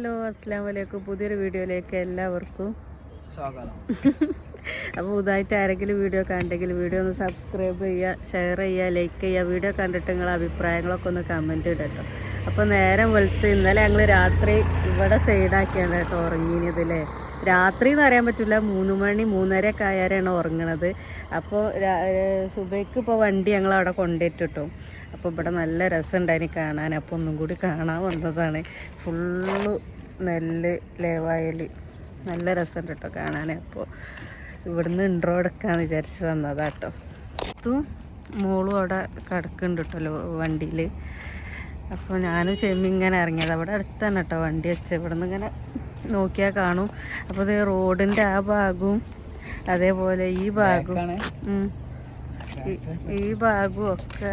Hello അസ്സലാമു അലൈക്കും. പുതിയൊരു വീഡിയോയിലേക്ക് എല്ലാവർക്കും സ്വാഗതം. അപ്പോൾ പുതുതായിട്ട് ആരെങ്കിലും വീഡിയോ കണ്ടെങ്കിൽ വീഡിയോ ഒന്ന് സബ്സ്ക്രൈബ് ചെയ്യുക, ഷെയർ ചെയ്യുക, ലൈക്ക് ചെയ്യുക. വീഡിയോ കണ്ടിട്ട് നിങ്ങളുടെ അഭിപ്രായങ്ങളൊക്കെ ഒന്ന് കമൻറ്റ് ഇടട്ടോ. അപ്പോൾ നേരം വെളുത്ത് ഇന്നലെ ഞങ്ങൾ രാത്രി ഇവിടെ സൈഡാക്കിയാണ് കേട്ടോ ഉറങ്ങിയതല്ലേ. രാത്രി എന്ന് പറയാൻ പറ്റില്ല, 3 മണി 3:30 ആയാലാണ് ഉറങ്ങണത്. അപ്പോൾ സുബൈക്ക് ഇപ്പോൾ വണ്ടി ഞങ്ങൾ അവിടെ കൊണ്ടുപോയിട്ടോ. അപ്പോൾ ഇവിടെ നല്ല രസമുണ്ടായിന് കാണാൻ. അപ്പോൾ ഒന്നും കൂടി കാണാൻ വന്നതാണ്. ഫുള്ള് നെല്ല് ലേവായൽ നല്ല രസമുണ്ട് കേട്ടോ കാണാൻ. അപ്പോൾ ഇവിടുന്ന് ഇൻട്രോ എടുക്കാമെന്ന് വിചാരിച്ച് വന്നതാട്ടോ. ഇതും മോളും അവിടെ കിടക്കുന്നുണ്ട് കേട്ടോ വണ്ടിയിൽ. അപ്പോൾ ഞാനും ചെമ്മി ഇങ്ങനെ ഇറങ്ങിയത്. അവിടെ അടുത്ത് തന്നെ കേട്ടോ വണ്ടി വെച്ച്. ഇവിടെ നിന്ന് ഇങ്ങനെ നോക്കിയാൽ കാണും. അപ്പോൾ ഇത് റോഡിൻ്റെ ആ ഭാഗവും അതേപോലെ ഈ ഭാഗവും ഈ ഭാഗവും ഒക്കെ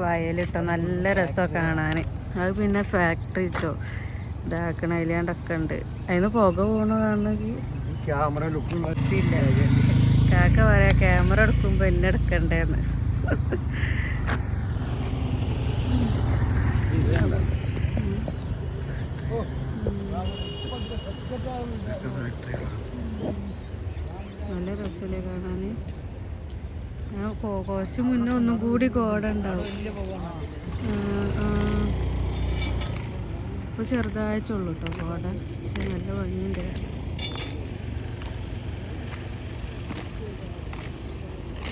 വയലിട്ടോ. നല്ല രസമാണ് കാണാൻ. അത് പിന്നെ ഫാക്ടറി ഇട്ടോ ഇതാക്കണ അതിലാണ്ടൊക്കെ ഉണ്ട്. അതിന് പുക പോകണ കാണണമെങ്കിൽ ക്യാമറ ഇല്ല. കാക്ക പറയാ ക്യാമറ എടുക്കുമ്പോൾ എന്നെ എടുക്കണ്ടേന്ന്. നല്ല രസമല്ലേ കാണാൻ. ഞാൻ കുറച്ച് മുന്നേ ഒന്നും കൂടി കോട ഉണ്ടാവും. ഇപ്പോൾ ചെറുതായിട്ടുള്ളൂ കേട്ടോ കോട. പക്ഷെ നല്ല ഭംഗിയുണ്ട്.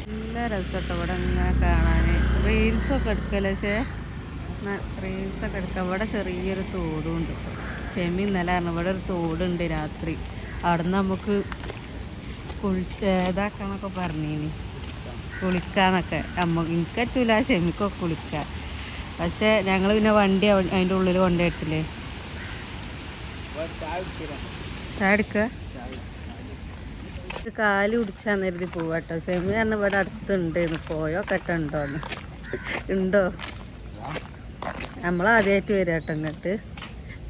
നല്ല രസം കേട്ടോ ഇവിടെ ഇങ്ങനെ കാണാൻ. റീൽസൊക്കെ എടുക്കല്ലേ. പക്ഷേ റീൽസൊക്കെ എടുക്കാം. ഇവിടെ ചെറിയൊരു തോടും ഉണ്ട് കേട്ടോ. ചെമ്മി ഇന്നലെ പറഞ്ഞു ഇവിടെ ഒരു തോടുണ്ട് രാത്രി. അവിടെ നിന്ന് നമുക്ക് ഇതാക്കാന്നൊക്കെ പറഞ്ഞിനി, കുളിക്കാന്നൊക്കെ. എനിക്ക് പറ്റൂല, ഷെമിക്കൊക്കെ കുളിക്കാം. പക്ഷെ ഞങ്ങൾ പിന്നെ വണ്ടി അതിൻ്റെ ഉള്ളിൽ കൊണ്ടുപോയിട്ടില്ലേ. ചായ എടുക്കുക. കാല് കുടിച്ചാന്ന് കരുതി പോവാട്ടോ. ഷെമി പറഞ്ഞ ഇവിടെ അടുത്തുണ്ട്. പോയോ കെട്ടുണ്ടോന്ന്. ഉണ്ടോ? നമ്മളാദ്യമായിട്ട് വരിക കേട്ടോ ഇങ്ങോട്ട്.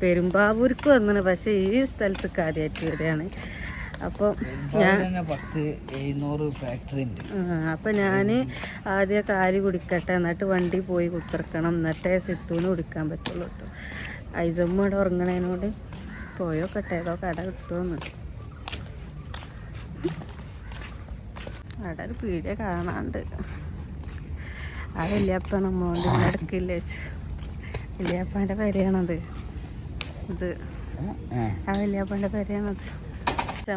പെരുമ്പാവൂർക്ക് വന്നിന്, പക്ഷേ ഈ സ്ഥലത്തേക്ക് ആദ്യമായിട്ട് വരികയാണ്. അപ്പോൾ അപ്പം ഞാൻ ആദ്യം കാല് കുടിക്കട്ടെ, എന്നിട്ട് വണ്ടി പോയി കുത്തിറക്കണം, എന്നിട്ടേ സിത്തൂന് കുടിക്കാൻ പറ്റുള്ളൂ കേട്ടോ. ഐസമ്മ ഇവിടെ ഉറങ്ങണതിനോട് പോയോ കട്ടെ. ഏതോ കട കിട്ടുമെന്ന്. അവിടെ ഒരു പീടിക കാണാണ്ട്. ആ വല്യപ്പ നമ്മോണ്ട് ഇടക്കില്ലേ. വല്യപ്പാൻ്റെ പെരയാണത്. ഇത് ആ വല്യപ്പൻ്റെ പെരയാണത്.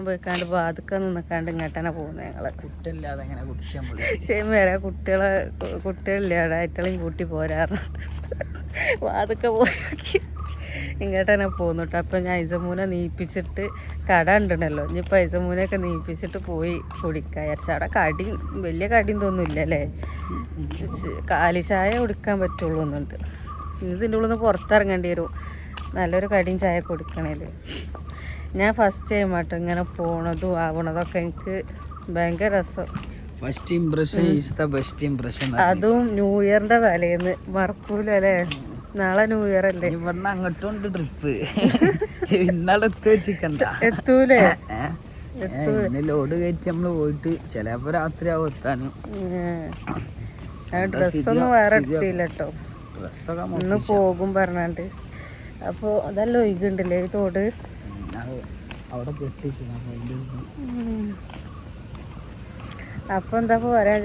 പോയിക്കാണ്ട് വാതുക്ക നിന്നിക്കാണ്ട് ഇങ്ങോട്ടന്നെ പോകുന്നത് ഞങ്ങള്. കുട്ടില്ലാതെ എങ്ങനെ കുടിക്കാൻ ശരി വരാ. കുട്ടികളില്ലാതെ ആയിട്ടും കൂട്ടി പോരാറുണ്ട്. വാതുക്ക പോയി ഇങ്ങോട്ടന്നെ പോന്നു കേട്ടോ. അപ്പം ഞാൻ ഐസമൂനെ നീപ്പിച്ചിട്ട് കട ഉണ്ടല്ലോ. ഇനിയിപ്പോൾ ഐസമൂനെയൊക്കെ നീപ്പിച്ചിട്ട് പോയി കുടിക്കാൻ വിചാരിച്ചു. അവിടെ കടിയും വലിയ കടിയും തോന്നുന്നില്ല അല്ലേ. കാലിച്ചായ കുടിക്കാൻ പറ്റുള്ളൂ എന്നുണ്ട്. ഇതിൻ്റെ ഉള്ളിൽ നിന്ന് പുറത്തിറങ്ങേണ്ടി വരും നല്ലൊരു കടിയും ചായ കുടിക്കണേല്. ഞാൻ ഫസ്റ്റ് ടൈം ആട്ടോ ഇങ്ങനെ പോണതും ആവണതൊക്കെ. എനിക്ക് ഭയങ്കര രസം. First impression is the best impression. അതും ന്യൂ ഇയറിന്റെ തലേന്ന് മറക്കൂലല്ലേ. നാളെ ന്യൂ ഇയർ അല്ലേ. ഇവിടുന്ന് അങ്ങോട്ടും ഉണ്ട് ട്രിപ്പ്. ഇന്നാളെ എത്തൂലേ. ലോഡ് കയറ്റി നമ്മള് പോയിട്ട് ചിലപ്പോ രാത്രി ആവും എത്താനും. ഡ്രസ്സൊന്നും വേറെ എടുത്തില്ല കേട്ടോ. ഡ്രസ്സൊക്കെ ഇന്ന് പോകും പറഞ്ഞാണ്ട്. അപ്പോൾ അതല്ല ഒഴുകുണ്ടല്ലേ ഈ തോട്. അവിടെ കെട്ടിച്ചു. അപ്പോൾ എന്താ പറയാ.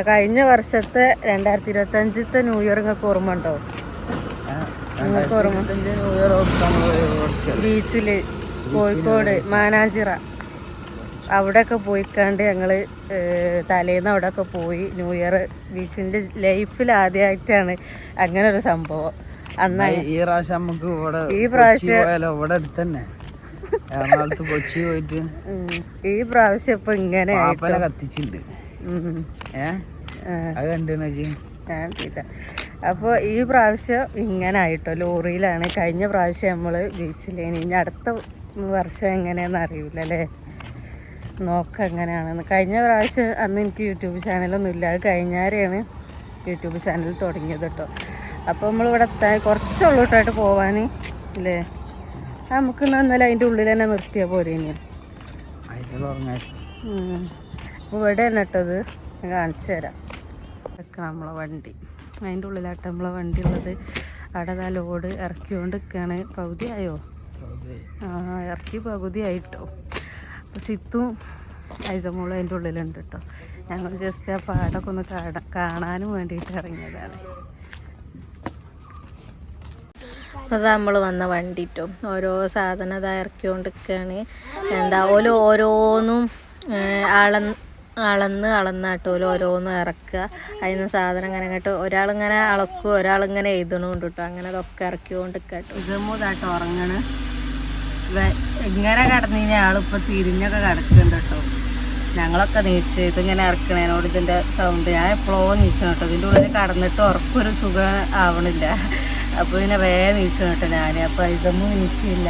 കഴിഞ്ഞ വർഷത്തെ 2025 ന്യൂ ഇയർ നിങ്ങൾക്ക് ഓർമ്മ ഉണ്ടോ? നിങ്ങൾക്ക് ഓർമ്മ? ബീച്ചില് കോഴിക്കോട് മാനാഞ്ചിറ അവിടെയൊക്കെ പോയിക്കാണ്ട് ഞങ്ങൾ തലേന്ന് അവിടെയൊക്കെ പോയി. ന്യൂ ഇയർ ബീച്ചിൻ്റെ ലൈഫിൽ ആദ്യമായിട്ടാണ് അങ്ങനെ ഒരു സംഭവം. അന്ന് ഈ പ്രാവശ്യം നമുക്ക് ഈ പ്രാവശ്യം ഇവിടെ അടുത്ത് തന്നെ എറണാകുളത്ത് കൊച്ചി പോയിട്ട് ഈ പ്രാവശ്യം ഇപ്പൊ ഇങ്ങനെ കത്തിച്ചിട്ടുണ്ട്. അത് കണ്ടില്ല. അപ്പോൾ ഈ പ്രാവശ്യം ഇങ്ങനെ ആയിട്ടോ. ലോറിയിലാണ്. കഴിഞ്ഞ പ്രാവശ്യം നമ്മൾ ബീച്ചിലേനി. ഇനി അടുത്ത വർഷം എങ്ങനെയാണെന്ന് അറിയില്ല അല്ലേ. നോക്കാം എങ്ങനെയാണെന്ന്. കഴിഞ്ഞ പ്രാവശ്യം അന്ന് എനിക്ക് യൂട്യൂബ് ചാനലൊന്നും ഇല്ല. അത് കഴിഞ്ഞാരെയാണ് യൂട്യൂബ് ചാനൽ തുടങ്ങിയത് കേട്ടോ. അപ്പോൾ നമ്മളിവിടെ എത്താൻ കുറച്ചുള്ളൂ കേട്ടോ പോവാൻ അല്ലേ. നമുക്ക് എന്നാലും അതിൻ്റെ ഉള്ളിൽ തന്നെ നിർത്തിയാൽ പോരെ. ഇനി അപ്പോൾ ഇവിടെ തന്നെ കേട്ടത് ഞാൻ കാണിച്ചു തരാം. നമ്മളെ വണ്ടി അതിൻ്റെ ഉള്ളിലാട്ടോ നമ്മളെ വണ്ടി ഉള്ളത്. അവിടെ ആ ലോഡ് ഇറക്കിക്കൊണ്ട് നിൽക്കുകയാണ്. പകുതിയായോ? ഇറക്കി പകുതിയായിട്ടോ. അപ്പോൾ സിത്തും ഐസമോളും അതിൻ്റെ ഉള്ളിലുണ്ട് കേട്ടോ. ഞങ്ങൾ ജസ്റ്റ് ആ പാടൊക്കെ ഒന്ന് കാണാനും വേണ്ടിയിട്ട് ഇറങ്ങിയതാണ്. അത് നമ്മൾ വന്ന വണ്ടിട്ടോ ഓരോ സാധനം അത് ഇറക്കിക്കൊണ്ട് നിൽക്കുകയാണ്. എന്താ ഓരോന്നും അളന്നാട്ടോ ഓരോന്നും ഇറക്കുക. അതിന് സാധനം ഇങ്ങനെ കേട്ടോ ഒരാളിങ്ങനെ അളക്കും, ഒരാളിങ്ങനെ എഴുതണുണ്ട് കേട്ടോ. അങ്ങനെ അതൊക്കെ ഇറക്കിക്കൊണ്ട് കേട്ടോ. ഇതമ്മൂതാട്ടോ ഉറങ്ങണ്. ഇങ്ങനെ കിടന്നിങ്ങനെ ആളിപ്പോൾ തിരിഞ്ഞൊക്കെ കിടക്കുന്നുണ്ട് കേട്ടോ. ഞങ്ങളൊക്കെ നീച്ച് ഇതിങ്ങനെ ഇറക്കണേനോട് ഇതിൻ്റെ സൗണ്ട് ഞാൻ എപ്പോഴോ നീച്ചു കേട്ടോ. ഇതിൻ്റെ ഉള്ളിൽ കടന്നിട്ട് ഉറപ്പൊരു സുഖം ആവണില്ല. അപ്പോൾ പിന്നെ വേഗം നീച്ചു കേട്ടോ ഞാൻ. അപ്പോൾ ഇതൊന്നും നീച്ചില്ല.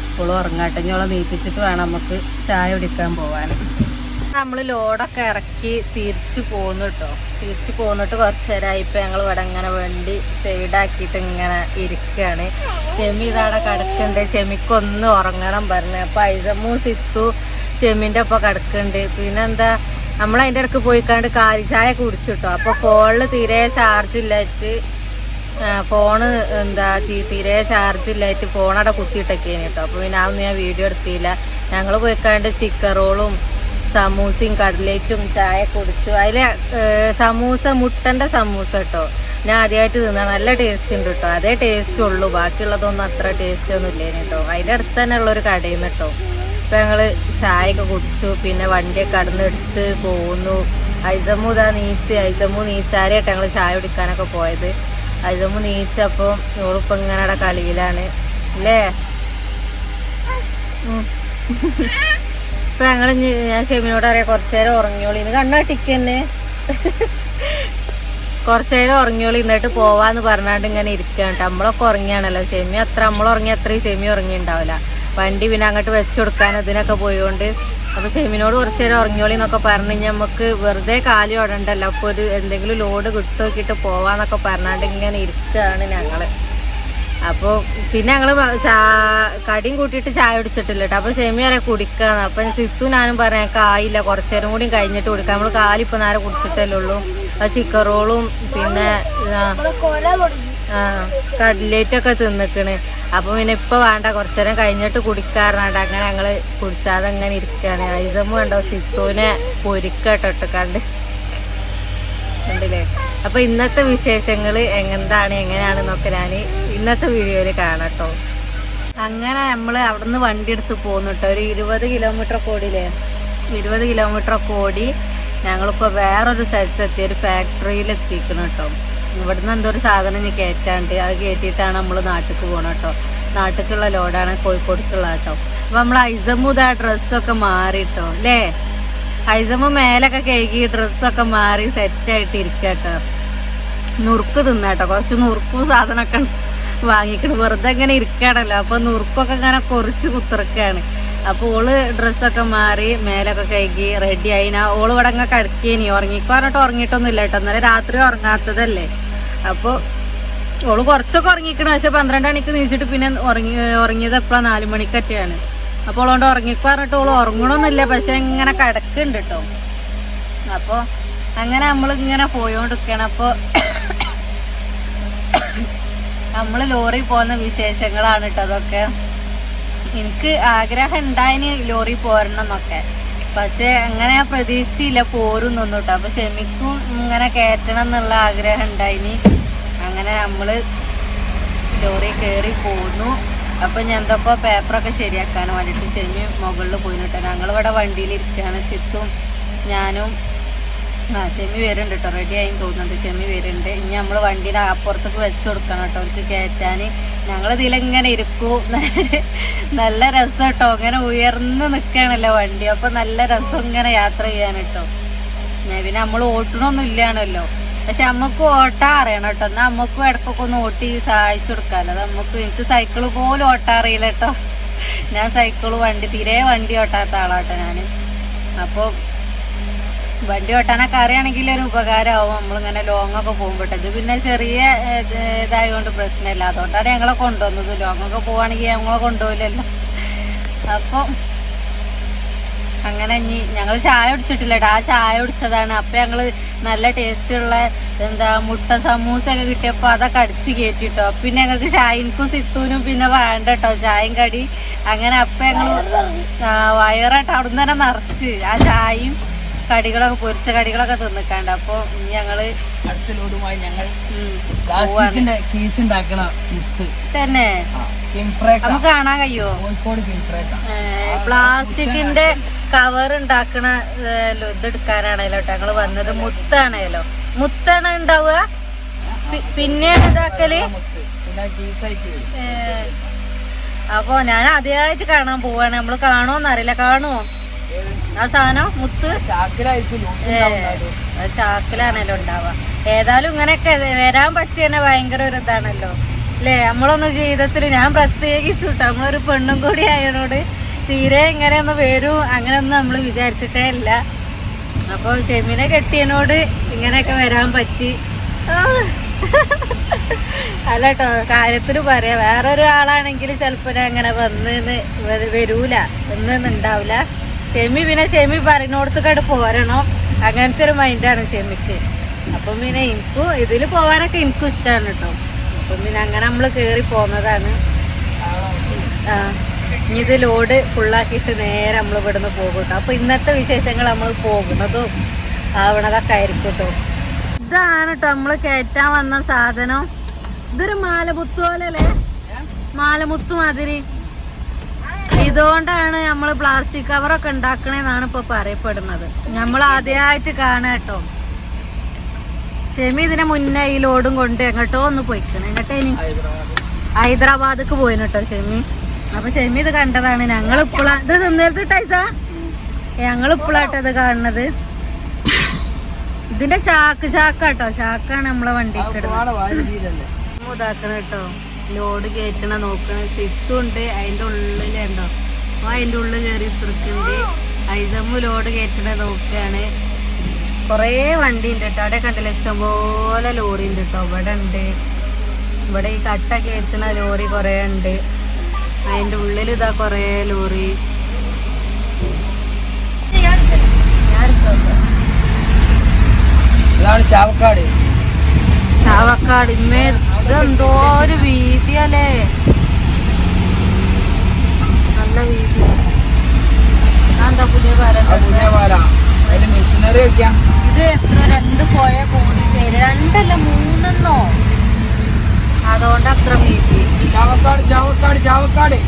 ഇപ്പോഴും ഉറങ്ങാട്ടെ. ഇനിയോളം നീപ്പിച്ചിട്ട് വേണം നമുക്ക് ചായ കുടിക്കാൻ പോകാൻ. നമ്മൾ ലോഡൊക്കെ ഇറക്കി തിരിച്ച് പോന്നു കേട്ടോ. തിരിച്ച് പോന്നിട്ട് കുറച്ച് നേരമായി. ഇപ്പം ഞങ്ങൾ ഇവിടെ ഇങ്ങനെ വണ്ടി സൈഡാക്കിയിട്ട് ഇങ്ങനെ ഇരിക്കുകയാണ്. ഷെമി ഇതവിടെ കിടക്കുന്നുണ്ട്. ഷെമിക്കൊന്ന് ഉറങ്ങണം പറഞ്ഞു. അപ്പോൾ ഐസമ്മു സിത്തു ഷെമിൻ്റെ ഒപ്പം കിടക്കുന്നുണ്ട്. പിന്നെന്താ നമ്മളതിൻ്റെ ഇടയ്ക്ക് പോയിക്കാണ്ട് കാലി ചായ കുടിച്ചു കേട്ടോ. അപ്പോൾ ഫോണിൽ തീരെ ചാർജ് ഇല്ലായിട്ട് ഫോണ് തീരെ ചാർജ് ഇല്ലായിട്ട് ഫോണവിടെ കുത്തിയിട്ടൊക്കെയാണ് കേട്ടോ. അപ്പോൾ പിന്നെ അതൊന്നും ഞാൻ വീഡിയോ എടുത്തില്ല. ഞങ്ങൾ പോയിക്കാണ്ട് ചിക്കൻ റോളും സമൂസയും കട്ലേറ്റും ചായ കുടിച്ചു. അതിൽ സമൂസ മുട്ടൻ്റെ സമൂസ കേട്ടോ ഞാൻ ആദ്യമായിട്ട് തിന്നാൻ. നല്ല ടേസ്റ്റ് ഉണ്ട് കേട്ടോ. അതേ ടേസ്റ്റ് ഉള്ളൂ, ബാക്കിയുള്ളതൊന്നും അത്ര ടേസ്റ്റ് ഒന്നും ഇല്ലേന് കേട്ടോ. അതിൻ്റെ അടുത്ത് തന്നെ ഉള്ളൊരു കടയിൽ നിന്ന് കേട്ടോ. ഇപ്പം ഞങ്ങൾ ചായയൊക്കെ കുടിച്ചു. പിന്നെ വണ്ടിയൊക്കെ കടന്നെടുത്ത് പോന്നു. ഐസമ്മു നീച്ചാരായിട്ട് ഞങ്ങൾ ചായ കുടിക്കാനൊക്കെ പോയത്. ഐസമ്മു നീച്ചപ്പോൾ ഓളിപ്പം ഇങ്ങനെ അവിടെ കളിയിലാണ് അല്ലേ. ഇപ്പം ഞാൻ ഷെമിനോട് അറിയാം കുറച്ച് നേരം ഉറങ്ങിയോളി ഇന്ന് കണ്ണാട്ടിക്കന്നെ കുറച്ച് നേരം ഉറങ്ങിയോളി എന്നിട്ട് പോവാന്ന് പറഞ്ഞാണ്ട് ഇങ്ങനെ ഇരിക്കുകയാണ്. നമ്മളൊക്കെ ഉറങ്ങിയാണല്ലോ. ഷെമി നമ്മളുറങ്ങിയ അത്രയും ഷെമി ഉറങ്ങിയിട്ടുണ്ടാവില്ല. വണ്ടി പിന്നെ അങ്ങോട്ട് വെച്ചു കൊടുക്കാൻ ഇതിനൊക്കെ പോയോണ്ട്. അപ്പോൾ ഷെമിനോട് കുറച്ച് നേരം ഉറങ്ങിയോളി എന്നൊക്കെ പറഞ്ഞു കഴിഞ്ഞാൽ നമുക്ക് വെറുതെ കാലി ഓടണ്ടല്ലോ. അപ്പോൾ ഒരു എന്തെങ്കിലും ലോഡ് കിട്ടുമോക്കിയിട്ട് പോവാന്നൊക്കെ പറഞ്ഞാണ്ട് ഇങ്ങനെ ഇരിക്കുകയാണ് ഞങ്ങൾ. അപ്പോൾ പിന്നെ ഞങ്ങൾ കടിയും കൂട്ടിയിട്ട് ചായ കുടിച്ചിട്ടില്ല കേട്ടോ. അപ്പോൾ ഷെമി അറിയാം കുടിക്കാന്ന്. അപ്പം സിത്തു ഞാനും പറയാം കായില്ല, കുറച്ച് നേരം കൂടി കഴിഞ്ഞിട്ട് കുടിക്കാം. നമ്മൾ കാലിപ്പോൾ നേരെ കുടിച്ചിട്ടല്ലേ ഉള്ളൂ. ആ ചിക്കൻ റോളും പിന്നെ കട്ലേറ്റൊക്കെ തിന്നിക്കണ്. അപ്പോൾ പിന്നെ ഇപ്പോൾ വേണ്ട കുറച്ച് നേരം കഴിഞ്ഞിട്ട് കുടിക്കാറുണ്ട്. അങ്ങനെ ഞങ്ങൾ കുടിച്ചാതെ അങ്ങനെ ഇരിക്കുകയാണ്. ഐസമ്മ കണ്ടോ സിത്തുവിനെ പൊരിക്കട്ടോ കണ്ടില്ലേ. അപ്പോൾ ഇന്നത്തെ വിശേഷങ്ങൾ എങ്ങനെയാണെന്നൊക്കെ ഞാൻ ഇന്നത്തെ വീഡിയോയിൽ കാണട്ടോ. അങ്ങനെ നമ്മൾ അവിടെ നിന്ന് വണ്ടി എടുത്ത് പോന്നു കേട്ടോ. ഒരു 20 കിലോമീറ്ററൊക്കെ ഓടിയില്ലേ. 20 കിലോമീറ്ററൊക്കെ ഓടി ഞങ്ങളിപ്പോൾ വേറൊരു സ്ഥലത്തെത്തി. ഒരു ഫാക്ടറിയിൽ എത്തിക്കണം കേട്ടോ. ഇവിടുന്ന് എന്തോ ഒരു സാധനം കയറ്റാണ്ട് അത് കയറ്റിയിട്ടാണ് നമ്മൾ നാട്ടിലേക്ക് പോകണം കേട്ടോ. നാട്ടിലേക്കുള്ള ലോഡാണ്, കോഴിക്കോടേക്കുള്ള കേട്ടോ. അപ്പോൾ നമ്മൾ ഐസമ്മു ആ ഡ്രസ്സൊക്കെ മാറിട്ടോ അല്ലേ. ഐസമ്മ മേലൊക്കെ കഴുകി ഡ്രസ്സൊക്കെ മാറി സെറ്റായിട്ട് ഇരിക്കുക കേട്ടോ. നുറുക്ക് തിന്നാട്ടോ. കുറച്ച് നുറുക്കും സാധനമൊക്കെ വാങ്ങിക്കണം. വെറുതെ ഇങ്ങനെ ഇരിക്കുകയാണല്ലോ. അപ്പോൾ നുറുക്കൊക്കെ ഇങ്ങനെ കുറച്ച് കുത്തിറക്കുകയാണ്. അപ്പോൾ ഓള് ഡ്രസ്സൊക്കെ മാറി മേലൊക്കെ കഴുകി റെഡിയായി. ഓള് ഇവിടെ അങ്ങ് കിടക്കേനി. ഉറങ്ങിക്കോറിട്ട് ഉറങ്ങിയിട്ടൊന്നുമില്ല കേട്ടോ. എന്നാലും രാത്രി ഉറങ്ങാത്തതല്ലേ. അപ്പോൾ ഓള് കുറച്ചൊക്കെ ഉറങ്ങിക്കണം. പക്ഷെ 12 മണിക്ക് നീച്ചിട്ട് പിന്നെ ഉറങ്ങിയത് എപ്പോഴാണ് 4 മണിക്കൊക്കെയാണ്. അപ്പോൾ ഓളോണ്ട് ഉറങ്ങിക്കോറിട്ട് ഓള് ഉറങ്ങണമെന്നില്ല. പക്ഷെ ഇങ്ങനെ കിടക്കുന്നുണ്ട് കേട്ടോ. അപ്പോൾ അങ്ങനെ നമ്മളിങ്ങനെ പോയോണ്ടിരിക്കണം. അപ്പോൾ നമ്മൾ ലോറി പോകുന്ന വിശേഷങ്ങളാണ് കേട്ടോ അതൊക്കെ. എനിക്ക് ആഗ്രഹം ഉണ്ടായിന് ലോറി പോരണം എന്നൊക്കെ. പക്ഷെ അങ്ങനെ ഞാൻ പ്രതീക്ഷിച്ചില്ല പോരുന്നൊന്നും കേട്ടോ. അപ്പോൾ ഷെമിക്കും ഇങ്ങനെ കയറ്റണം എന്നുള്ള ആഗ്രഹം ഉണ്ടായിന്. അങ്ങനെ നമ്മൾ ലോറി കയറി പോന്നു. അപ്പം ഞാൻ എന്തൊക്കെ പേപ്പറൊക്കെ ശരിയാക്കാൻ വേണ്ടിയിട്ട് ഷെമി മുകളിൽ പോയിട്ടോ. ഞങ്ങളിവിടെ വണ്ടിയിലിരിക്കുകയാണ്. സിത്തും ഞാനും ഷെമി വരുന്നുണ്ട് കേട്ടോ. റെഡി ആയി തോന്നുന്നുണ്ട്. ഷെമി വരുന്നുണ്ട്. ഇനി നമ്മൾ വണ്ടീൻ്റെ അപ്പുറത്തേക്ക് വെച്ച് കൊടുക്കണം കേട്ടോ അവർക്ക് കയറ്റാൻ. ഞങ്ങളിതിലിങ്ങനെ ഇരിക്കും. നല്ല രസം കേട്ടോ. ഇങ്ങനെ ഉയർന്ന് നിൽക്കുകയാണല്ലോ വണ്ടി. അപ്പോൾ നല്ല രസം ഇങ്ങനെ യാത്ര ചെയ്യാൻ കേട്ടോ. പിന്നെ നമ്മൾ ഓട്ടണമൊന്നും ഇല്ലാണല്ലോ. പക്ഷെ നമുക്ക് ഓട്ടാൻ അറിയണം കേട്ടോ. എന്നാൽ നമുക്കും ഇടയ്ക്കൊക്കെ ഒന്ന് ഓട്ടി സഹായിച്ചു കൊടുക്കാമല്ലോ. അത് എനിക്ക് സൈക്കിള് പോലും ഓട്ടാൻ അറിയില്ല കേട്ടോ. ഞാൻ തീരെ വണ്ടി ഓട്ടാത്ത ആളാട്ടോ ഞാൻ. അപ്പോൾ വണ്ടി ഓട്ടാനൊക്കെ അറിയാണെങ്കിൽ ഒരു ഉപകാരമാവും നമ്മളിങ്ങനെ ലോങ്ങൊക്കെ പോകുമ്പോട്ടെ. ഇത് പിന്നെ ചെറിയ ഇതായതുകൊണ്ട് പ്രശ്നമില്ല. അതുകൊണ്ടാണ് ഞങ്ങളെ കൊണ്ടുവന്നത്. ലോങ്ങൊക്കെ പോവുകയാണെങ്കിൽ ഞങ്ങളെ കൊണ്ടുപോകില്ലല്ലോ. അപ്പോൾ അങ്ങനെ ഇനി ഞങ്ങൾ ചായ കുടിച്ചിട്ടില്ല കേട്ടോ, ആ ചായ കുടിച്ചതാണ്. അപ്പം ഞങ്ങൾ നല്ല ടേസ്റ്റുള്ള എന്താ മുട്ട സമൂസ ഒക്കെ കിട്ടിയപ്പോൾ അതൊക്കെ അടിച്ച് കയറ്റിട്ടോ. പിന്നെ ഞങ്ങൾക്ക് ചായക്കും സിത്തൂനും പിന്നെ വേണ്ട കേട്ടോ ചായയും കടി. അങ്ങനെ അപ്പം ഞങ്ങൾ വയറായിട്ട് അവിടെ നിന്ന് തന്നെ നിറച്ച് ആ ചായയും കടികളൊക്കെ പൊരിച്ച കടികളൊക്കെ തിന്നിക്കാണ്ട്. അപ്പോൾ ഇനി ഞങ്ങള് അടുത്തലോടുമായി ഞങ്ങൾ തന്നെ നമുക്ക് കാണാൻ കഴിയോ പ്ലാസ്റ്റിക്കിന്റെ കവർ ഉണ്ടാക്കണ ഇതെടുക്കാനാണല്ലോ കേട്ടോ ഞങ്ങള് വന്നത്. മുത്താണല്ലോ, മുത്താണ് ഉണ്ടാവുക. പിന്നെയാണ് ഇതാക്കല്. അപ്പൊ ഞാൻ ആദ്യമായിട്ട് കാണാൻ പോവാണ്. നമ്മള് കാണുമോന്നറിയില്ല. കാണുമോ ആ സാധനം? മുത്ത് ചാക്കിലാണല്ലോ ഉണ്ടാവുക. ഏതായാലും ഇങ്ങനെയൊക്കെ വരാൻ പറ്റിയ തന്നെ ഭയങ്കര ഒരു ഇതാണല്ലോ അല്ലേ. നമ്മളൊന്നും ജീവിതത്തിൽ ഞാൻ പ്രത്യേകിച്ചു കേട്ടോ, നമ്മളൊരു പെണ്ണും കൂടി ആയതിനോട് തീരെ ഇങ്ങനെയൊന്നും വരും അങ്ങനെയൊന്നും നമ്മൾ വിചാരിച്ചിട്ടേ ഇല്ല. അപ്പോൾ ഷെമിനെ കെട്ടിയതിനോട് ഇങ്ങനെയൊക്കെ വരാൻ പറ്റി. അല്ല കേട്ടോ, കാര്യത്തിൽ പറയാം, വേറൊരാളാണെങ്കിൽ ചിലപ്പോൾ ഞാൻ അങ്ങനെ വന്ന് വരൂല ഒന്നുണ്ടാവില്ല. ഷെമി പിന്നെ ഷെമി പറയുന്നിടത്തേക്കാട്ട് പോരണം, അങ്ങനത്തെ ഒരു മൈൻഡാണ് ഷെമിക്ക്. അപ്പം പിന്നെ എനിക്കും ഇതിൽ പോകാനൊക്കെ എനിക്കും ഇഷ്ടമാണ് കേട്ടോ. അപ്പം പിന്നെ അങ്ങനെ നമ്മൾ കയറി പോകുന്നതാണ്. ഇനി ഇത് ലോഡ് ഫുള്ളാക്കിയിട്ട് നേരെ നമ്മൾ ഇവിടുന്ന് പോകും കേട്ടോ. അപ്പോൾ ഇന്നത്തെ വിശേഷങ്ങൾ നമ്മൾ പോകുന്നതും ആവണതൊക്കെ ആയിരിക്കും കേട്ടോ. ഇതാണ് കേട്ടോ നമ്മൾ കയറ്റാൻ വന്ന സാധനം. ഇതൊരു മാലമുത്ത് പോലല്ലേ, മാലമുത്ത് മാതിരി. ഇതുകൊണ്ടാണ് നമ്മൾ പ്ലാസ്റ്റിക് കവറൊക്കെ ഉണ്ടാക്കണേന്നാണ് ഇപ്പൊ പറയപ്പെടുന്നത്. നമ്മൾ ആദ്യമായിട്ട് കാണാം കേട്ടോ. ഷെമി ഇതിനെ മുന്നേ ഈ ലോഡും കൊണ്ട് എങ്ങോട്ടോ ഒന്ന് പോയിക്കണം. എങ്ങോട്ടോ ഇനി ഹൈദരാബാദക്ക് പോയിന് കേട്ടോ ഷെമി. അപ്പൊ ഷെമി ഇത് കണ്ടതാണ്. ഞങ്ങൾ ഇപ്പോഴാ ഇത് തിന്നരുത് ടൈസ, ഞങ്ങൾ ഇപ്പോഴാട്ടോ ഇത് കാണുന്നത്. ഇതിന്റെ ചാക്കാട്ടോ, ചാക്കാണ് നമ്മളെ വണ്ടിക്ക് ഇതാക്കണ കേട്ടോ. ലോഡ് കയറ്റണ നോക്കണ സിത്തുണ്ട് അതിന്റെ ഉള്ളിലുണ്ടോ. അപ്പൊ അതിന്റെ ഉള്ളിൽ കയറി ഇത്രക്കുണ്ട്. ഐസമ്മു ലോഡ് കയറ്റണ നോക്കുകയാണ്. കൊറേ വണ്ടി ഉണ്ട് കേട്ടോ. അവിടെ കണ്ടില്ല ഇഷ്ടംപോലെ ലോറി ഉണ്ട് കേട്ടോ. ഇവിടെ ഉണ്ട്, ഇവിടെ ഈ കട്ട കയറ്റണ ലോറി കൊറേ ഉണ്ട്. അതിന്റെ ഉള്ളിൽ ഇതാ കൊറേ ലോറി. ചാവക്കാട് ചാവക്കാട് ഇമ്മേ ഇതെന്തോ ഒരു വീതിയല്ലേ, നല്ല വീതി. എന്താ പുതിയ മെഷീനറി വെക്കാം. ഇത് എത്ര രണ്ട് പോയ കൂടി ചേര്, രണ്ടല്ല മൂന്നെണ്ണോ, അതുകൊണ്ട് അത്ര വീതി. ചാവക്കാട് ചാവക്കാട് ചാവക്കാട്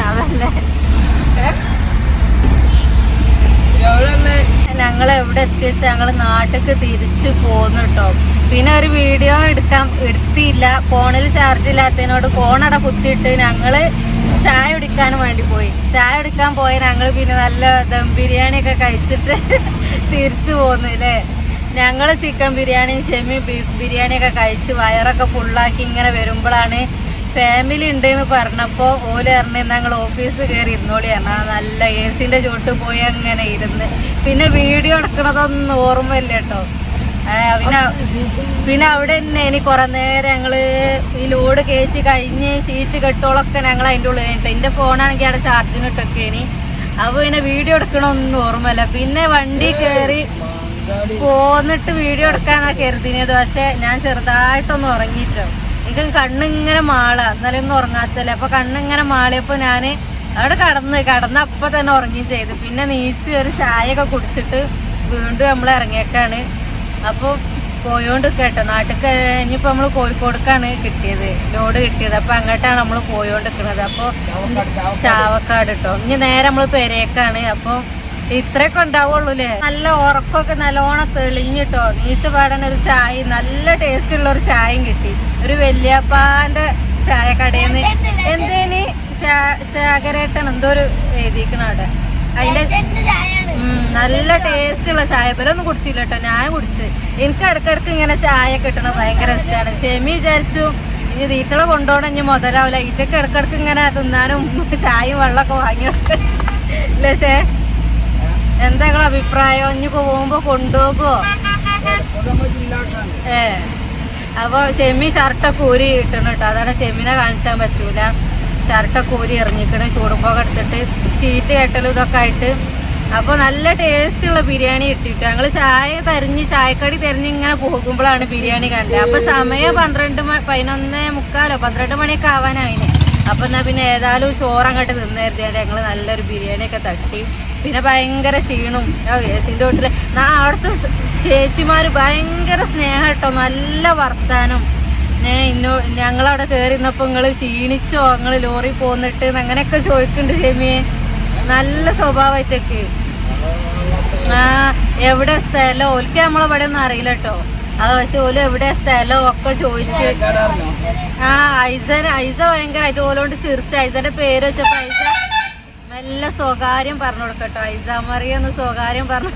അതല്ലേ. ഞങ്ങൾ എവിടെ എത്തിച്ച ഞങ്ങൾ നാട്ടിലേക്ക് തിരിച്ചു പോന്നു കേട്ടോ. പിന്നെ ഒരു വീഡിയോ എടുത്തില്ല, ഫോണിൽ ചാർജ് ഇല്ലാത്തതിനോട് ഫോണട കുത്തിയിട്ട് ഞങ്ങള് ചായ കുടിക്കാൻ വേണ്ടി പോയി. ചായ കുടിക്കാൻ പോയ ഞങ്ങൾ പിന്നെ നല്ല ദം ബിരിയാണി ഒക്കെ കഴിച്ചിട്ട് തിരിച്ചു പോന്നു അല്ലേ. ഞങ്ങൾ ചിക്കൻ ബിരിയാണിയും ഷെമി ബീഫ് ബിരിയാണിയൊക്കെ കഴിച്ച് വയറൊക്കെ ഫുള്ളാക്കി ഇങ്ങനെ വരുമ്പോഴാണ് ഫാമിലി ഉണ്ടെന്ന് പറഞ്ഞപ്പോൾ ഓല് പറഞ്ഞ് ഞങ്ങൾ ഓഫീസ് കയറി ഇരുന്നോളി പറഞ്ഞാൽ നല്ല AC-ൻ്റെ ചുവട്ട് പോയി അങ്ങനെ ഇരുന്ന്. പിന്നെ വീഡിയോ എടുക്കണതൊന്നും ഓർമ്മയില്ല കേട്ടോ. പിന്നെ അവിടെ തന്നെ ഇനി കുറേ നേരം ഞങ്ങൾ ഈ ലോഡ് കയറ്റി കഴിഞ്ഞ് ഷീറ്റ് കെട്ടോളൊക്കെ ഞങ്ങൾ അതിൻ്റെ ഉള്ളിൽ കഴിഞ്ഞിട്ട്. എൻ്റെ ഫോണാണെങ്കിൽ അവിടെ ചാർജിങ് ഇട്ടൊക്കെ ഇനി. അപ്പോൾ പിന്നെ വീഡിയോ എടുക്കണമൊന്നും ഓർമ്മയില്ല. പിന്നെ വണ്ടി കയറി പോന്നിട്ട് വീഡിയോ എടുക്കാനാണ് കരുതിയത്. പക്ഷെ ഞാൻ ചെറുതായിട്ടൊന്ന് ഉറങ്ങിയിട്ടോ. എനിക്ക് കണ്ണിങ്ങനെ മാള, എന്നാലും ഒന്നും ഉറങ്ങാത്തല്ലേ. അപ്പോൾ കണ്ണിങ്ങനെ മാളിയപ്പോൾ ഞാൻ അവിടെ കടന്ന് അപ്പം തന്നെ ഉറങ്ങുകയും ചെയ്തു. പിന്നെ നീച്ച് ഒരു ചായയൊക്കെ കുടിച്ചിട്ട് വീണ്ടും നമ്മൾ ഇറങ്ങിയേക്കാണ്. അപ്പോൾ പോയോണ്ട് കേട്ടോ നാട്ടിൽ. ഇനിയിപ്പോൾ നമ്മൾ കോഴിക്കോടേക്കാണ് കിട്ടിയത്, ലോഡ് കിട്ടിയത്. അപ്പോൾ അങ്ങോട്ടാണ് നമ്മൾ പോയോണ്ട് നിൽക്കുന്നത്. അപ്പോൾ ചാവക്കാട് കേട്ടോ. ഇനി നേരെ നമ്മൾ പെരേക്കാണ്. അപ്പോൾ ഇത്രയൊക്കെ ഉണ്ടാവുള്ളൂ അല്ലേ. നല്ല ഉറക്കമൊക്കെ നല്ലോണം തെളിഞ്ഞിട്ടോ. നീച്ച പാടാൻ ഒരു ചായ, നല്ല ടേസ്റ്റ് ഉള്ള ഒരു ചായയും കിട്ടി. ഒരു വല്യപ്പാന്റെ ചായ കടയിൽ നിന്ന് എന്തേനി ശാകരേട്ടൻ എന്തോ ഒരു എഴുതിക്കണ അവിടെ. അതിന്റെ നല്ല ടേസ്റ്റ് ഉള്ള ചായ. ഇവരൊന്നും കുടിച്ചില്ല കേട്ടോ, ഞാൻ കുടിച്ച്. എനിക്ക് ഇടയ്ക്കിടയ്ക്ക് ഇങ്ങനെ ചായ കിട്ടണം ഭയങ്കര ഇഷ്ടമാണ്. ഷെമി വിചാരിച്ചു ഇനി തീറ്റളെ കൊണ്ടുപോകണം, ഇനി മുതലാവില്ല. ഇതൊക്കെ ഇടയ്ക്കിടയ്ക്ക് ഇങ്ങനെ തിന്നാനും ചായയും വെള്ളമൊക്കെ വാങ്ങി അല്ലേ. ശേ എന്താ നിങ്ങളെ അഭിപ്രായം? ഇനി പോകുമ്പോ കൊണ്ടുപോകുമോ? അപ്പൊ ഷെമി ഷർട്ടൊക്കെ ഊരി കിട്ടണം കേട്ടോ. അതാണ് ഷെമിനെ കാണിച്ചാൻ പറ്റൂല. ചിരട്ടൊക്കെ ഊരി ഇറങ്ങിക്കണ് ചൂടുമ്പോക്കെ എടുത്തിട്ട് ഷീറ്റ് കെട്ടലും ഇതൊക്കെ ആയിട്ട്. അപ്പോൾ നല്ല ടേസ്റ്റുള്ള ബിരിയാണി കിട്ടിയിട്ട് ഞങ്ങൾ ചായക്കടി തിരഞ്ഞ് ഇങ്ങനെ പോകുമ്പോഴാണ് ബിരിയാണി കണ്ടത്. അപ്പോൾ സമയം 11:15 12 മണിയൊക്കെ ആവാനായിന്. അപ്പം എന്നാൽ പിന്നെ ഏതായാലും ചോറങ്ങോട്ട് തിന്നരുതിയാൽ ഞങ്ങൾ നല്ലൊരു ബിരിയാണിയൊക്കെ തട്ടി. പിന്നെ ഭയങ്കര ക്ഷീണും ഏസിൻ്റെ വീട്ടിൽ അവിടുത്തെ ചേച്ചിമാർ ഭയങ്കര സ്നേഹം കേട്ടോ, നല്ല വർത്താനം. ഞങ്ങളവിടെ കയറിയിരുന്നപ്പോൾ നിങ്ങൾ ക്ഷീണിച്ചോ, നിങ്ങൾ ലോറി പോന്നിട്ട് അങ്ങനെയൊക്കെ ചോദിക്കുന്നുണ്ട് ഷെമിയെ. നല്ല സ്വഭാവമായിട്ടൊക്കെ. എവിടെ സ്ഥലം ഓൽക്ക് നമ്മളിവിടെ ഒന്നും അറിയില്ല കേട്ടോ. അത് പക്ഷെ ഓല് എവിടെ സ്ഥലം ഒക്കെ ചോദിച്ച്. ഐസ ഭയങ്കരമായിട്ട് ഓലോണ്ട് ചിരിച്ച് ഐസന്റെ പേര് വെച്ചപ്പോ ഐസ നല്ല സ്വകാര്യം പറഞ്ഞു കൊടുക്കട്ടോ. ഐസ മറിയെന്ന് സ്വകാര്യം പറഞ്ഞു.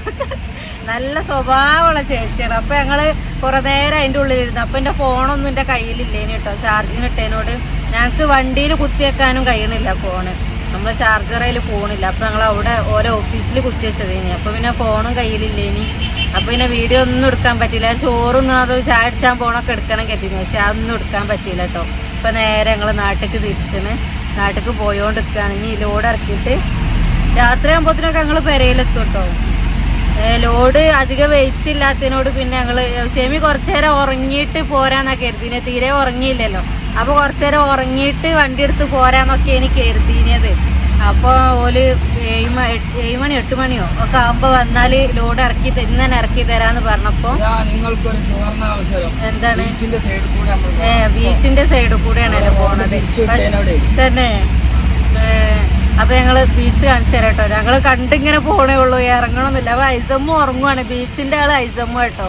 നല്ല സ്വഭാവമുള്ള ചേച്ചിയാണ്. അപ്പൊ ഞങ്ങള് കുറെ നേരം അതിൻ്റെ ഉള്ളിലിരുന്നു. അപ്പൊ എന്റെ ഫോണൊന്നും എന്റെ കയ്യിലില്ലേനി കേട്ടോ, ചാർജിങ് ഇട്ടതിനോട്. ഞങ്ങക്ക് വണ്ടിയിൽ കുത്തിവെക്കാനും കഴിയണില്ല ഫോണ്, നമ്മൾ ചാർജറിൽ ഫോണില്ല. അപ്പം ഞങ്ങൾ അവിടെ ഓരോ ഓഫീസിൽ കുത്തി വെച്ചതേനി. അപ്പം പിന്നെ ഫോണും കയ്യിലില്ലേനി. അപ്പം പിന്നെ വീഡിയോ ഒന്നും എടുക്കാൻ പറ്റില്ല. ചോറൊന്നും അത് ചായ അടിച്ചാൻ പോണൊക്കെ എടുക്കണം കെട്ടിന്, പക്ഷെ അതൊന്നും എടുക്കാൻ പറ്റില്ല കേട്ടോ. ഇപ്പം നേരെ ഞങ്ങൾ നാട്ടിലേക്ക് തിരിച്ചിന്, നാട്ടിലേക്ക് പോയോണ്ടിരിക്കുകയാണ്. ഇനി ലോഡ് ഇറക്കിയിട്ട് രാത്രി ആകുമ്പോഴത്തേനൊക്കെ ഞങ്ങൾ പെരയിലെത്തും കേട്ടോ. ലോഡ് അധികം വെയിറ്റ് ഇല്ലാത്തതിനോട് പിന്നെ ഞങ്ങൾ ഷെമി കുറച്ചു നേരം ഉറങ്ങിയിട്ട് പോരാന്നൊക്കെ കരുതിനെ. തീരെ ഉറങ്ങിയില്ലല്ലോ. അപ്പോൾ കുറച്ചു നേരം ഉറങ്ങിയിട്ട് വണ്ടി എടുത്ത് പോരാന്നൊക്കെ എനിക്ക് കരുതിയത്. അപ്പോൾ ഓല് 7 മണി 8 മണിയോ ഒക്കെ ആകുമ്പോൾ വന്നാൽ ലോഡ് ഇറക്കി ഇന്ന് തന്നെ ഇറക്കി തരാന്ന് പറഞ്ഞപ്പോൾ എന്താണ് ബീച്ചിന്റെ സൈഡിൽ കൂടെയാണല്ലോ പോണത് തന്നെ. അപ്പൊ ഞങ്ങള് ബീച്ച് കാണിച്ചു തരാം കേട്ടോ. ഞങ്ങള് കണ്ടിങ്ങനെ പോണേ ഉള്ളൂ, ഇറങ്ങണമെന്നില്ല. അപ്പൊ ഐസമ്മു ഉറങ്ങുവാണ്, ബീച്ചിന്റെ ആള് ഐസമ്മു കേട്ടോ.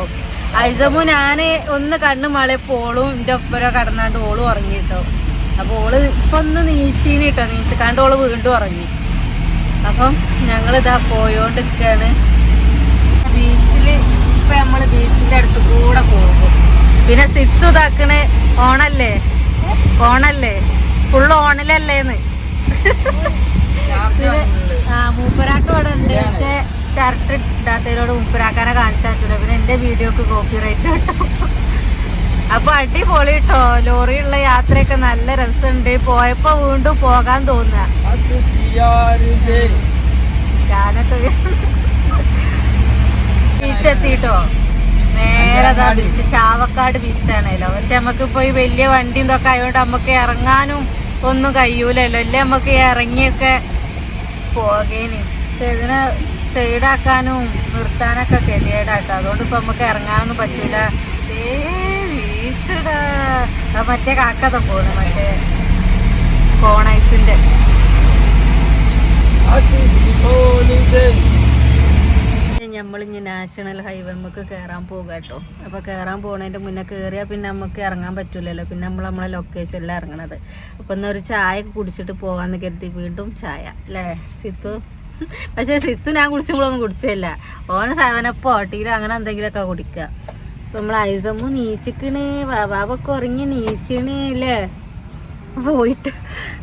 ഐസമ്മു ഞാന് ഒന്ന് കണ്ണ് മളയപ്പോളും എൻ്റെ ഒപ്പരോ കടന്നാണ്ട് ഓളും ഉറങ്ങിട്ടോ. അപ്പൊ ഓള് ഇപ്പൊ ഒന്ന് നീച്ചീന് കേട്ടോ, നീച്ചിക്കാണ്ട് ഓള് വീണ്ടും ഉറങ്ങി. അപ്പം ഞങ്ങളിതാ പോയോണ്ടിരിക്കാണ് ബീച്ചില്. ഇപ്പൊ നമ്മള് ബീച്ചിന്റെ അടുത്ത് കൂടെ പോകും. പിന്നെ സിത്തു ഇതാക്കണേ ഓണല്ലേ ഫുള്ള് ഓണിലല്ലേന്ന്. മൂപ്പരാക്ക ഇവിടെ ഉണ്ട്, പക്ഷെ ഷർട്ട് ഇടാത്തതിനോട് മൂപ്പരാക്കാനെ കാണിച്ചാൽ പറ്റില്ല. പിന്നെ എന്റെ വീഡിയോക്ക് കോപ്പി റൈറ്റ് കേട്ടോ. അപ്പൊ അടിപൊളി കേട്ടോ, ലോറിയുള്ള യാത്രയൊക്കെ നല്ല രസമുണ്ട്. പോയപ്പോ വീണ്ടും പോകാൻ തോന്നുക. ഞാനൊക്കെ ബീച്ചെത്തിട്ടോ നേരെ ബീച്ച് ചാവക്കാട് ബീച്ചാണല്ലോ. പക്ഷെ നമുക്കിപ്പോ ഈ വലിയ വണ്ടി ഇതൊക്കെ ആയതുകൊണ്ട് നമുക്ക് ഇറങ്ങാനും ഒന്നും കഴിയൂലല്ലോ. അല്ലേ നമുക്ക് ഇറങ്ങിയൊക്കെ പോകേന്. പക്ഷെ ഇതിനെ സൈഡാക്കാനും നിർത്താനൊക്കെ ഗതികേടാട്ടോ. അതുകൊണ്ട് ഇപ്പൊ നമുക്ക് ഇറങ്ങാനൊന്നും പറ്റൂല. ബീച്ചടാ മറ്റേ കാക്കത പോണ്, മറ്റേ കോണൈസിന്റെ. നമ്മളിഞ്ഞ് നാഷണൽ ഹൈവേ നമുക്ക് കയറാൻ പോകുക കേട്ടോ. അപ്പോൾ കയറാൻ പോകുന്നതിൻ്റെ മുന്നേ കയറിയാൽ പിന്നെ നമുക്ക് ഇറങ്ങാൻ പറ്റില്ലല്ലോ. പിന്നെ നമ്മളെ ലൊക്കേഷനിലാണ് ഇറങ്ങണത്. അപ്പോൾ എന്നാൽ ഒരു ചായ കുടിച്ചിട്ട് പോകാമെന്ന് കരുതി വീണ്ടും ചായ അല്ലേ സിത്തു. പക്ഷേ സിത്തു ഞാൻ കുടിച്ചുമ്പോഴൊന്നും കുടിച്ചില്ല. ഓന് 7-up ടീലോ അങ്ങനെ എന്തെങ്കിലുമൊക്കെ കുടിക്കുക. അപ്പം നമ്മൾ ഐസമ്മു നീച്ചിക്കണ്, ബാബൊക്കെ ഉറങ്ങി നീച്ചിണ് അല്ലേ പോയിട്ട്.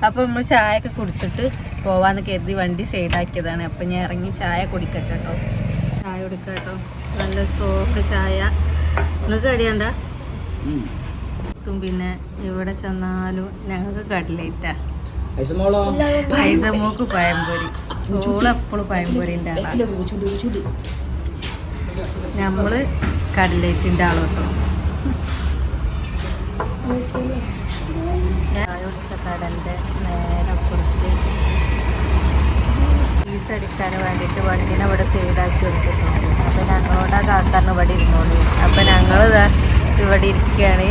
അപ്പം നമ്മൾ ചായയൊക്കെ കുടിച്ചിട്ട് പോവാന്ന് കരുതി വണ്ടി സൈഡാക്കിയതാണ്. അപ്പം ഞാൻ ഇറങ്ങി ചായ കുടിക്കട്ടെ കേട്ടോ. ചായ കുടിക്കാം കേട്ടോ, നല്ല സ്ട്രോക്ക് ചായ. നിങ്ങൾക്ക് കടിയണ്ട. പിന്നെ എവിടെ ചെന്നാലും ഞങ്ങൾക്ക് കട്ലേറ്റാ. ഐസമ്മോക്ക് പഴംപൊരി, ഓളെപ്പോഴും പഴംപൊരിൻ്റെ ആളാണ്. നമ്മള് കട്ലേറ്റിൻ്റെ ആള് കേട്ടോ. ചായ കുടിച്ച കടൻ്റെ നേരെ അപ്പുറത്ത് ഫീസ് അടിക്കാൻ വേണ്ടിയിട്ട് വണ്ടിനെ ഇവിടെ സൈഡാക്കി എടുത്തിട്ടുണ്ട്. അപ്പം ഞങ്ങളോട് ആ കാക്കാരന് ഇവിടെ ഇരുന്നോളൂ. അപ്പം ഞങ്ങൾ ഇവിടെ ഇരിക്കുകയാണ്.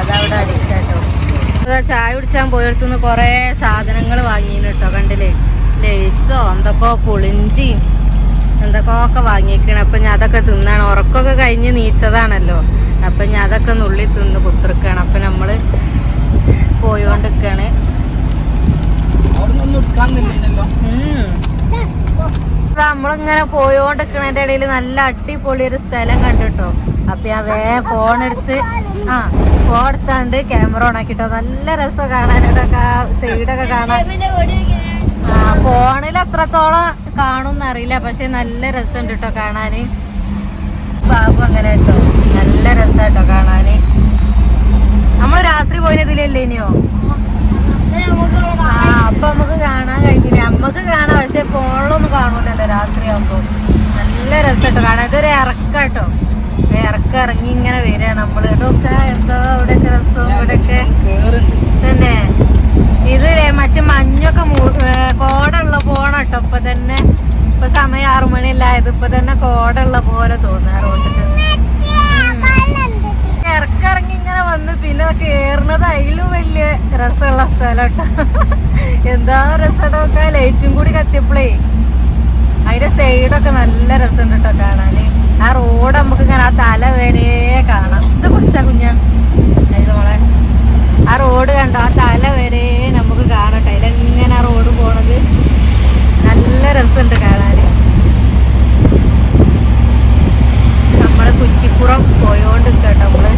അതവിടെ അടിക്കാട്ടോ. ചായ കുടിച്ചാൻ പോയടുത്തുനിന്ന് കുറേ സാധനങ്ങൾ വാങ്ങിയിരുന്നു കേട്ടോ. കണ്ടില്ലേ, ലേസോ എന്തൊക്കെയോ പുളിഞ്ചിയും എന്തൊക്കെയൊക്കെ വാങ്ങിയിരിക്കണം. അപ്പം ഞാൻ അതൊക്കെ തിന്നാണ്. ഉറക്കമൊക്കെ കഴിഞ്ഞ് നീച്ചതാണല്ലോ. അപ്പം ഞാൻ അതൊക്കെ നുള്ളി തിന്ന് കുത്തിരിക്കുകയാണ്. അപ്പം നമ്മൾ പോയോണ്ടിരിക്കുകയാണ്. നമ്മളിങ്ങനെ പോയോണ്ടിരിക്കണതിൻ്റെ ഇടയിൽ നല്ല അടിപൊളി ഒരു സ്ഥലം കണ്ടിട്ടോ. അപ്പൊ ഞാൻ ഫോൺ എടുത്ത് ഫോൺ എടുത്താണ്ട് ക്യാമറ ഓൺ ആക്കിട്ടോ. നല്ല രസം കാണാനൊക്കെ, സൈഡൊക്കെ കാണാൻ. ഫോണിൽ എത്രത്തോളം കാണുമെന്ന് അറിയില്ല, പക്ഷെ നല്ല രസമുണ്ട് കേട്ടോ കാണാന്. ബാബു അങ്ങനെ കേട്ടോ, നല്ല രസം കേട്ടോ കാണാന്. നമ്മൾ രാത്രി പോയതിലല്ലേ ഇനിയോ ഇറക്കാട്ടോ. ഇറങ്ങി ഇങ്ങനെ വരിക നമ്മള്. ഇതൊക്കെ എന്തോ ഇവിടെയൊക്കെ രസം. ഇവിടെയൊക്കെ തന്നെ ഇത് മറ്റേ മഞ്ഞൊക്കെ കോടുള്ള പോണട്ടോ. ഇപ്പൊ തന്നെ ഇപ്പൊ സമയം 6 മണിയല്ലായത്. ഇപ്പൊ തന്നെ കോടുള്ള പോലെ തോന്നുക റോഡില്. ഇറങ്ങി ഇങ്ങനെ വന്ന് പിന്നെ കേറുന്നത് അതിലും വലിയ രസമുള്ള സ്ഥലം കേട്ടോ. എന്താ രസമൊക്കെ ലൈറ്റും കൂടി കത്തിയപ്പോഴേ അതിന്റെ സൈഡൊക്കെ നല്ല രസമുണ്ട് കേട്ടോ കാണാന്. ആ റോഡ് നമുക്ക് ഇങ്ങനെ ആ തല വരെ കാണാം. ഇത് കുടിച്ചാ കുഞ്ഞാ ഇത് മോളെ ആ റോഡ് കണ്ടോ, ആ തല വരെ നമുക്ക് കാണട്ടെ. അതിലെങ്ങനെ ആ റോഡ് പോണത് നല്ല രസമുണ്ട് കാണാന്. നമ്മള് കുറ്റിപ്പുറം പോയോണ്ട് കേട്ടോ. നമ്മള്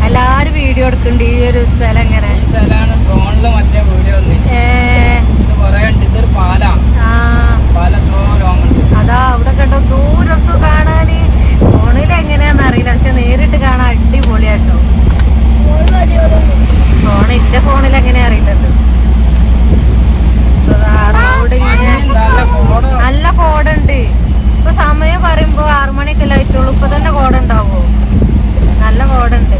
എല്ലാരും വീഡിയോ എടുക്കുന്നുണ്ട് ഈ ഒരു സ്ഥലം. എങ്ങനെ അതാ അവിടെ കണ്ടോ ദൂരം കാണാന്. ഫോണിൽ എങ്ങനെയാന്ന് അറിയില്ല, പക്ഷെ നേരിട്ട് കാണാൻ അടിപൊളിയാട്ടോ. എന്റെ ഫോണിൽ എങ്ങനെയാ അറിയില്ലല്ലോ. റോഡ് നല്ല കോടുണ്ട്. ഇപ്പൊ സമയം പറയുമ്പോ 6 മണിയൊക്കെ ആയിട്ടുള്ളൂ. ഇപ്പൊ തന്നെ കോടുണ്ടാവോ? നല്ല കോടുണ്ട്.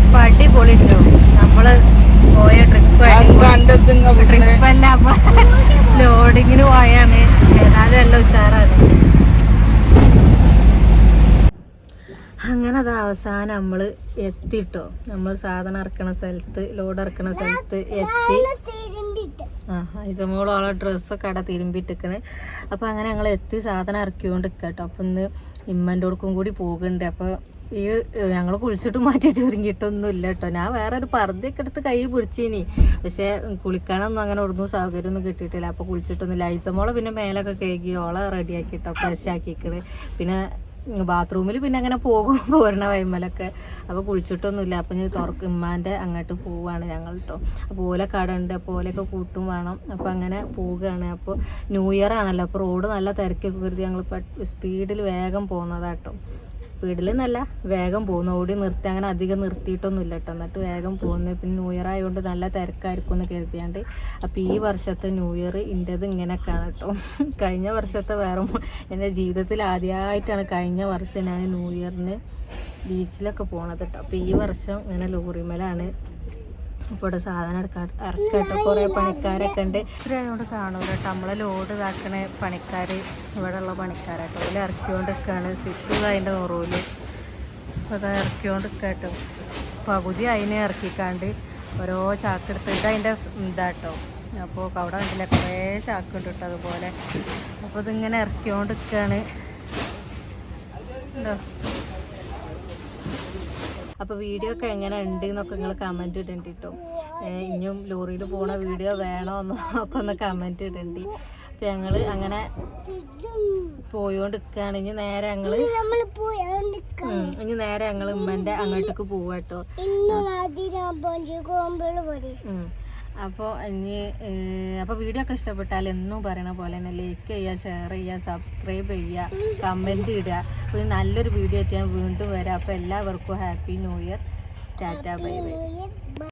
ഇപ്പൊ അടിപൊളിട്ടോ. നമ്മള് പോയ ട്രിപ്പല്ല ലോഡിങ്ങിന് പോയാണ്. ഏതായാലും എല്ലാം ഉഷാറാണ്. അങ്ങനെ അത് അവസാനം നമ്മള് എത്തിട്ടോ. നമ്മൾ സാധനം ഇറക്കണ സ്ഥലത്ത്, ലോഡ് ഇറക്കണ സ്ഥലത്ത് എത്തി. ഐസമോളോളെ ഡ്രസ്സൊക്കെ അവിടെ തിരുമ്പിട്ടിക്കണ്. അപ്പൊ അങ്ങനെ ഞങ്ങൾ എത്തി സാധനം ഇറക്കിക്കൊണ്ട് കേട്ടോ. അപ്പൊ ഇന്ന് ഇമ്മൻ്റെ അടുക്കും കൂടി പോകുന്നുണ്ട്. അപ്പൊ ഈ ഞങ്ങൾ കുളിച്ചിട്ട് മാറ്റിയിട്ട് ഒരുങ്ങിയിട്ടൊന്നും ഇല്ല കേട്ടോ. ഞാൻ വേറെ ഒരു പർദ്ദയൊക്കെ എടുത്ത് കൈ പിടിച്ചിനി, പക്ഷെ കുളിക്കാനൊന്നും അങ്ങനെ ഒന്നും സൗകര്യമൊന്നും കിട്ടിയിട്ടില്ല. അപ്പോൾ കുളിച്ചിട്ടൊന്നുമില്ല. ഐസമോളെ പിന്നെ മേലൊക്കെ കേൾക്കി ഓളെ റെഡിയാക്കിട്ടോ, ഫ്രഷ് ആക്കിക്കണ്. പിന്നെ ബാത്റൂമിൽ പിന്നെ അങ്ങനെ പോകും പോരണ വൈമലൊക്കെ. അപ്പോൾ കുളിച്ചിട്ടൊന്നുമില്ല. അപ്പം ഞാൻ ഉമ്മാൻ്റെ അങ്ങോട്ട് പോവുകയാണ് ഞങ്ങൾ കേട്ടോ. അപ്പോൾ ഓല കട ഉണ്ട്, അപ്പോൾ ഓലൊക്കെ കൂട്ടും വേണം. അപ്പോൾ അങ്ങനെ പോവുകയാണ്. അപ്പോൾ ന്യൂ ഇയർ ആണല്ലോ, അപ്പോൾ റോഡ് നല്ല തിരക്കൊക്കെ കരുതി ഞങ്ങൾ സ്പീഡിൽ വേഗം പോകുന്നതാട്ടോ. സ്പീഡിൽ എന്നല്ല, വേഗം പോകുന്നു. ഓടി നിർത്തി അങ്ങനെ അധികം നിർത്തിയിട്ടൊന്നുമില്ല കേട്ടോ. എന്നിട്ട് വേഗം പോകുന്നു. പിന്നെ ന്യൂ ഇയർ ആയതുകൊണ്ട് നല്ല തിരക്കായിരിക്കും എന്ന് കരുതിയാണ്ട്. അപ്പോൾ ഈ വർഷത്തെ ന്യൂ ഇയർ ഇൻ്റെത് ഇങ്ങനെയൊക്കെയാണ് കേട്ടോ. കഴിഞ്ഞ വർഷത്തെ വേറെ എൻ്റെ ജീവിതത്തിൽ ആദ്യമായിട്ടാണ് കഴിഞ്ഞ വർഷം ഞാൻ ന്യൂ ഇയറിന് ബീച്ചിലൊക്കെ പോണത് കേട്ടോ. അപ്പോൾ ഈ വർഷം ഇങ്ങനെ ലോറിമേലാണ്. അപ്പോൾ ഇവിടെ സാധനം ഇറക്കട്ടോ. കുറേ പണിക്കാരൊക്കെ ഉണ്ട്. ഇത്രയോട് കാണൂല കേട്ടോ. നമ്മളെ ലോഡ് ഇതാക്കണ പണിക്കാർ ഇവിടെ ഉള്ള പണിക്കാരാട്ടോ. അതിൽ ഇറക്കിക്കൊണ്ടിരിക്കുകയാണ്. സിറ്റ് അതിൻ്റെ നുറൂല് അപ്പോൾ അത് ഇറക്കിക്കൊണ്ടിരിക്കട്ടോ. പകുതി അതിനെ ഇറക്കിക്കാണ്ട് ഓരോ ചാക്കെടുത്തിട്ട് അതിൻ്റെ ഇതാട്ടോ. അപ്പോൾ അവിടെ കണ്ടില്ല കുറേ ചാക്കുണ്ട് കേട്ടോ അതുപോലെ. അപ്പോൾ ഇതിങ്ങനെ ഇറക്കിക്കൊണ്ടിരിക്കുകയാണ്. ഉണ്ടോ? അപ്പോൾ വീഡിയോ ഒക്കെ എങ്ങനെ ഉണ്ട് എന്നൊക്കെ നിങ്ങൾ കമൻറ്റ് ഇടേണ്ടി കേട്ടോ. ഇനിയും ലോറിയിൽ പോണ വീഡിയോ വേണോ എന്നൊക്കെ ഒന്ന് കമൻറ്റ് ഇടേണ്ടി. അപ്പം ഞങ്ങൾ അങ്ങനെ പോയോണ്ട് നിൽക്കുകയാണ്. ഇനി നേരെ ഞങ്ങൾ ഉമ്മൻ്റെ അങ്ങോട്ടേക്ക് പോവാ കേട്ടോ. അപ്പോൾ വീഡിയോ ഒക്കെ ഇഷ്ടപ്പെട്ടാൽ എന്നും പറയണ പോലെ തന്നെ ലൈക്ക് ചെയ്യുക, ഷെയർ ചെയ്യുക, സബ്സ്ക്രൈബ് ചെയ്യുക, കമൻറ്റ് ഇടുക. അപ്പോൾ നല്ലൊരു വീഡിയോ എത്തി ഞാൻ വീണ്ടും വരാം. അപ്പോൾ എല്ലാവർക്കും happy new year. Tata bye bye.